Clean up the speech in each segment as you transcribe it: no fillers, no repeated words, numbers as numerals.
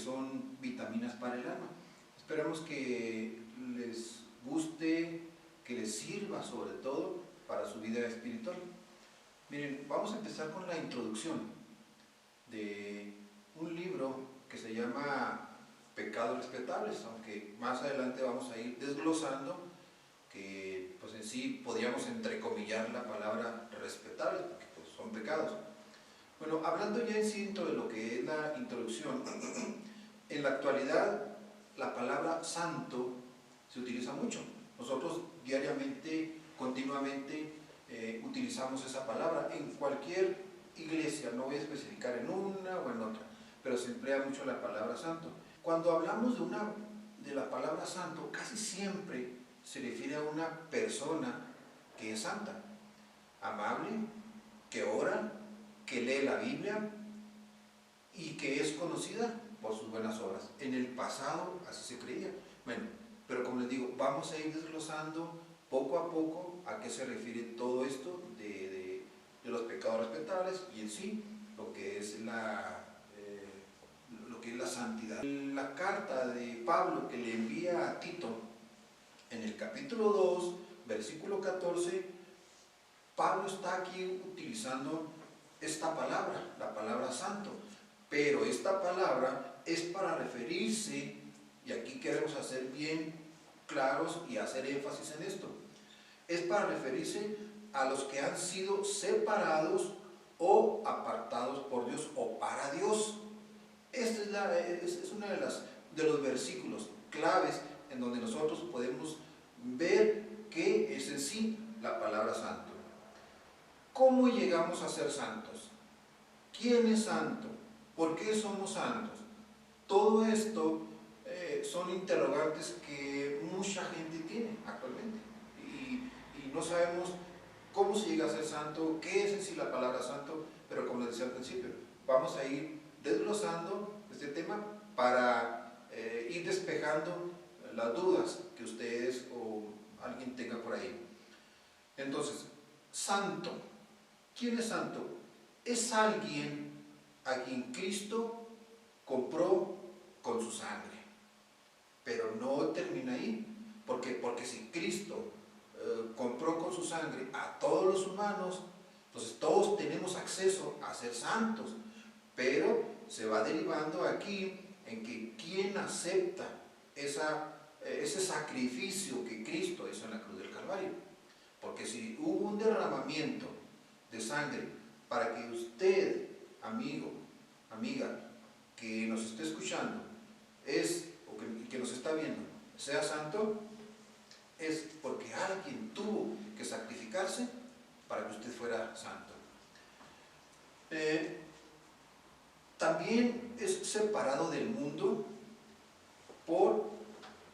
son vitaminas para el alma. Esperamos que les guste, que les sirva sobre todo para su vida espiritual. Miren, vamos a empezar con la introducción de un libro que se llama Pecados Respetables, aunque más adelante vamos a ir desglosando que pues en sí podríamos entrecomillar la palabra respetables, porque pues son pecados. Bueno, hablando ya en sí dentro de lo que es la introducción, en la actualidad la palabra santo se utiliza mucho. Nosotros diariamente, continuamente utilizamos esa palabra en cualquier iglesia, no voy a especificar en una o en otra, pero se emplea mucho la palabra santo. Cuando hablamos de la palabra santo, casi siempre se refiere a una persona que es santa, amable, que ora, que lee la Biblia y que es conocida por sus buenas obras. En el pasado así se creía. Bueno, pero como les digo, vamos a ir desglosando poco a poco a qué se refiere todo esto de los pecados respetables y en sí lo que es la santidad. En la carta de Pablo que le envía a Tito, en el capítulo 2, versículo 14, Pablo está aquí utilizando esta palabra, la palabra santo, pero esta palabra es para referirse, y aquí queremos hacer bien claros y hacer énfasis en esto, es para referirse a los que han sido separados o apartados por Dios o para Dios. Esta es uno de los versículos claves en donde nosotros podemos ver qué es en sí la palabra santo. ¿Cómo llegamos a ser santos? ¿Quién es santo? ¿Por qué somos santos? Todo esto son interrogantes que mucha gente tiene actualmente y no sabemos cómo se llega a ser santo, qué es en sí la palabra santo, pero como les decía al principio, vamos a ir desglosando este tema para ir despejando las dudas que ustedes o alguien tenga por ahí. Entonces, santo. ¿Quién es santo? Es alguien a quien Cristo compró con su sangre. Pero no termina ahí, porque si Cristo compró con su sangre a todos los humanos, entonces todos tenemos acceso a ser santos, pero se va derivando aquí en que quien acepta ese sacrificio que Cristo hizo en la cruz del Calvario. Porque si hubo un derramamiento de sangre para que usted, amigo, amiga, que nos esté escuchando, que nos está viendo, sea santo, es porque alguien tuvo que sacrificarse para que usted fuera santo. También es separado del mundo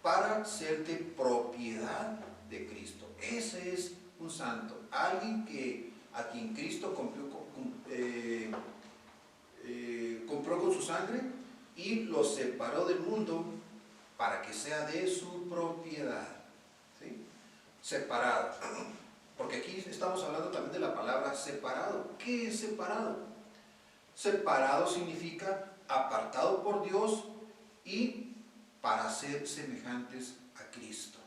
para ser de propiedad de Cristo. Ese es un santo, alguien a quien Cristo compró con su sangre y lo separó del mundo para que sea de su propiedad. ¿Sí? Separado. Porque aquí estamos hablando también de la palabra separado. ¿Qué es separado? Separado significa apartado por Dios y para ser semejantes a Cristo.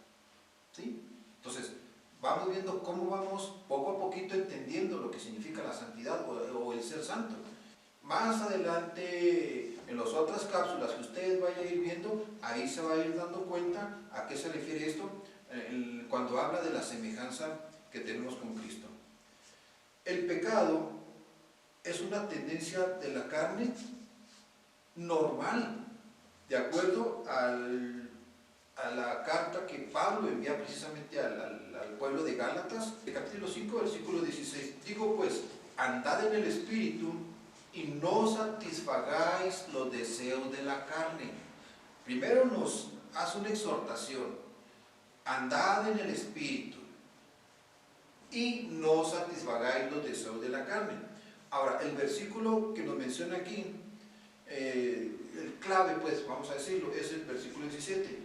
¿Sí? Entonces, vamos viendo cómo vamos poco a poquito entendiendo lo que significa la santidad o el ser santo. Más adelante, en las otras cápsulas que ustedes vayan a ir viendo, ahí se va a ir dando cuenta a qué se refiere esto cuando habla de la semejanza que tenemos con Cristo. El pecado es una tendencia de la carne normal, de acuerdo a la carta que Pablo envía precisamente al pueblo de Gálatas, el capítulo 5, versículo 16. Digo pues, andad en el Espíritu y no satisfagáis los deseos de la carne. Primero nos hace una exhortación, andad en el Espíritu y no satisfagáis los deseos de la carne. Ahora, el versículo que nos menciona aquí, el clave, pues, vamos a decirlo, es el versículo 17.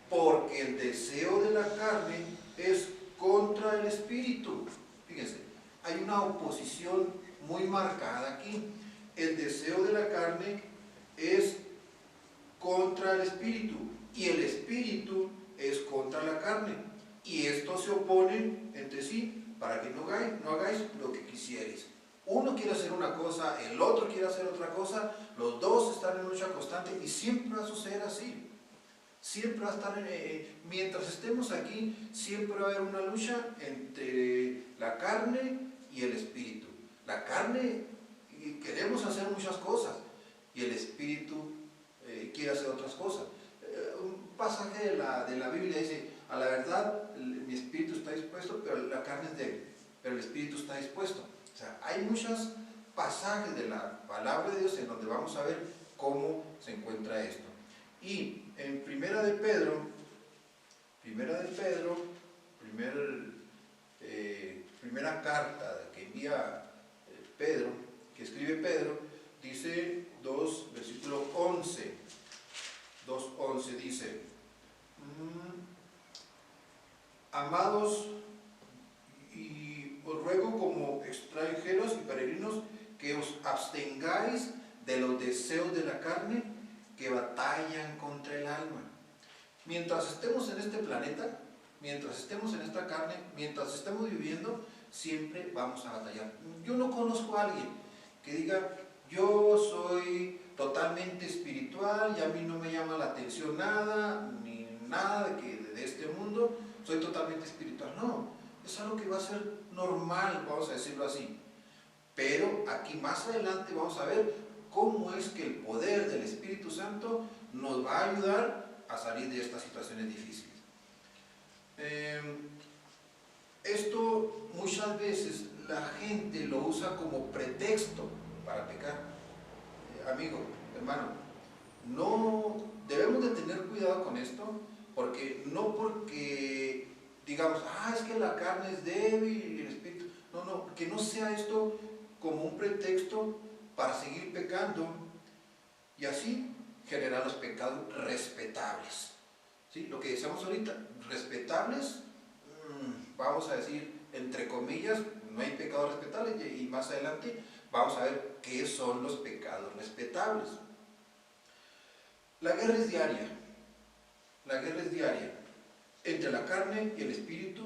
Porque el deseo de la carne es contra el Espíritu. Fíjense, hay una oposición muy marcada aquí. El deseo de la carne es contra el espíritu, y el espíritu es contra la carne, y estos se oponen entre sí para que no hagáis lo que quisierais. Uno quiere hacer una cosa, el otro quiere hacer otra cosa, los dos están en lucha constante y siempre va a suceder así. Siempre va a estar, mientras estemos aquí, siempre va a haber una lucha entre la carne y el espíritu. La carne queremos hacer muchas cosas y el espíritu quiere hacer otras cosas. Un pasaje de la Biblia dice, a la verdad mi espíritu está dispuesto, pero la carne es débil, pero el espíritu está dispuesto. O sea, hay muchos pasajes de la palabra de Dios en donde vamos a ver cómo se encuentra esto. Y en primera de Pedro, primera carta que envía Pedro, que escribe Pedro, dice 2, versículo 11. 2:11 dice, amados, y os ruego como extranjeros y peregrinos que os abstengáis de los deseos de la carne que batallan contra el alma. Mientras estemos en este planeta, mientras estemos en esta carne, mientras estemos viviendo, siempre vamos a batallar. Yo no conozco a alguien que diga, yo soy totalmente espiritual y a mí no me llama la atención nada, ni nada de este mundo, soy totalmente espiritual. No, es algo que va a ser normal, vamos a decirlo así. Pero aquí más adelante vamos a ver cómo es que el poder del Espíritu Santo nos va a ayudar a salir de estas situaciones difíciles. Esto muchas veces la gente lo usa como pretexto para pecar. Amigo, hermano, no debemos de tener cuidado con esto, porque no porque digamos, es que la carne es débil y el espíritu, no, que no sea esto como un pretexto para seguir pecando y así generar los pecados respetables. ¿Sí? Lo que decíamos ahorita, respetables, vamos a decir, entre comillas, no hay pecados respetables, y más adelante vamos a ver qué son los pecados respetables. La guerra es diaria. La guerra es diaria entre la carne y el espíritu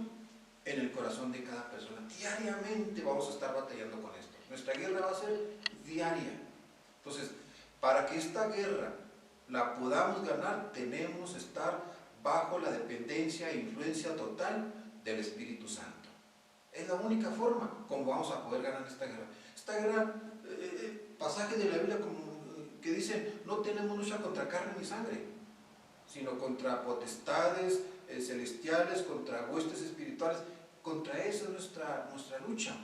en el corazón de cada persona. Diariamente vamos a estar batallando con esto. Nuestra guerra va a ser diaria. Entonces, para que esta guerra la podamos ganar, tenemos que estar bajo la dependencia e influencia total del Espíritu Santo. Es la única forma como vamos a poder ganar esta guerra. Esta guerra, pasajes de la Biblia que dicen, no tenemos lucha contra carne ni sangre, sino contra potestades celestiales, contra huestes espirituales. Contra eso es nuestra lucha.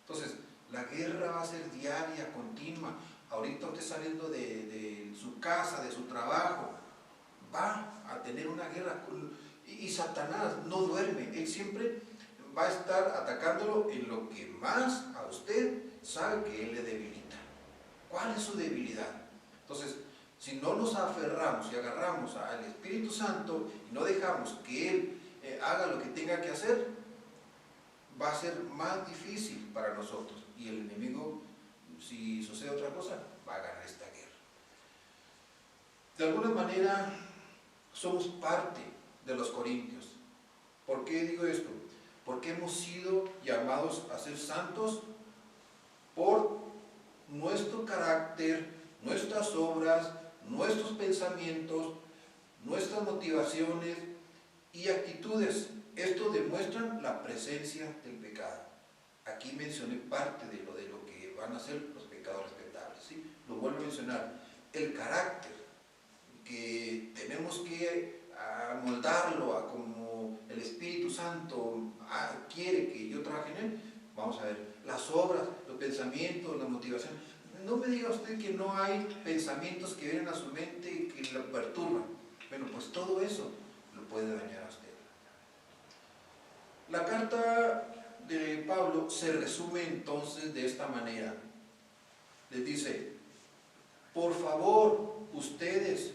Entonces, la guerra va a ser diaria, continua. Ahorita usted saliendo de su casa, de su trabajo, va a tener una guerra. Y Satanás no duerme. Él siempre va a estar atacándolo en lo que más a usted sabe que él le debilita. ¿Cuál es su debilidad? Entonces, si no nos aferramos y agarramos al Espíritu Santo y no dejamos que Él haga lo que tenga que hacer, va a ser más difícil para nosotros. Y el enemigo, si sucede otra cosa, va a ganar esta guerra. De alguna manera, somos parte de los corintios. ¿Por qué digo esto? Porque hemos sido llamados a ser santos por nuestro carácter, nuestras obras, nuestros pensamientos, nuestras motivaciones y actitudes. Estos demuestran la presencia del pecado. Aquí mencioné parte de lo que van a ser los pecados respetables, ¿sí? Lo vuelvo a mencionar. El carácter, que tenemos que moldarlo a como el Espíritu Santo quiere que yo trabaje en él. Vamos a ver, las obras, los pensamientos, la motivación. No me diga usted que no hay pensamientos que vienen a su mente y que lo perturban. Bueno, pues todo eso lo puede dañar a usted. La carta de Pablo se resume entonces de esta manera. Les dice, por favor, ustedes,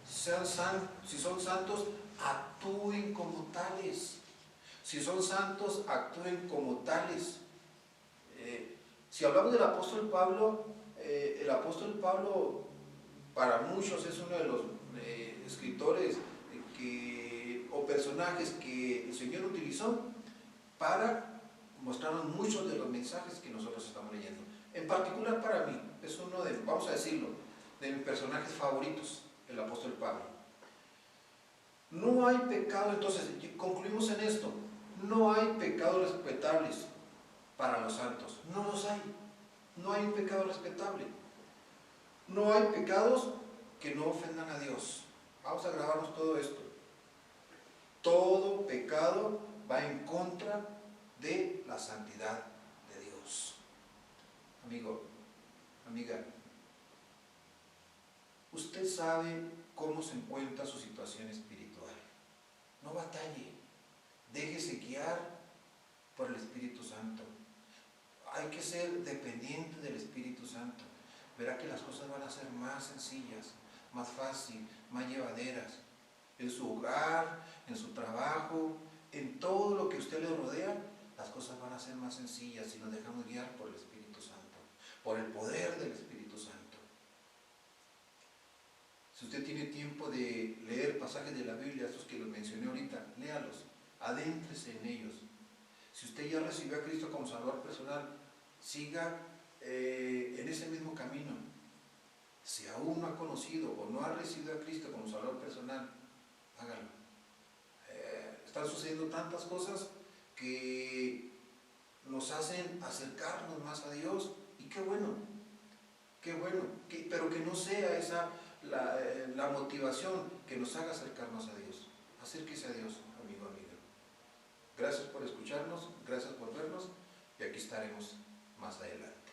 si son santos, actúen como tales. Si son santos, actúen como tales. Si hablamos del apóstol Pablo, el apóstol Pablo para muchos es uno de los escritores o personajes que el Señor utilizó para mostrarnos muchos de los mensajes que nosotros estamos leyendo. En particular para mí, es uno de, vamos a decirlo, de mis personajes favoritos, el apóstol Pablo. No hay pecado, entonces concluimos en esto, no hay pecados respetables para los santos, no los hay, no hay un pecado respetable, no hay pecados que no ofendan a Dios. Vamos a grabarnos todo esto. Todo pecado va en contra de la santidad de Dios. Amigo, amiga, usted sabe cómo se encuentra su situación espiritual. No batalle, déjese guiar por el Espíritu Santo. Hay que ser dependiente del Espíritu Santo. Verá que las cosas van a ser más sencillas, más fáciles, más llevaderas. En su hogar, en su trabajo, en todo lo que a usted le rodea, las cosas van a ser más sencillas si nos dejamos guiar por el Espíritu Santo, por el poder del Espíritu Santo. Si usted tiene tiempo de leer pasajes de la Biblia, estos que los mencioné ahorita, léalos, adéntrese en ellos. Si usted ya recibió a Cristo como Salvador personal, siga en ese mismo camino. Si aún no ha conocido o no ha recibido a Cristo como Salvador personal, hágalo. Están sucediendo tantas cosas que nos hacen acercarnos más a Dios, y qué bueno, pero que no sea esa la motivación que nos haga acercarnos a Dios. Acérquese a Dios, amigo, amiga. Gracias por escucharnos, gracias por vernos, y aquí estaremos más adelante.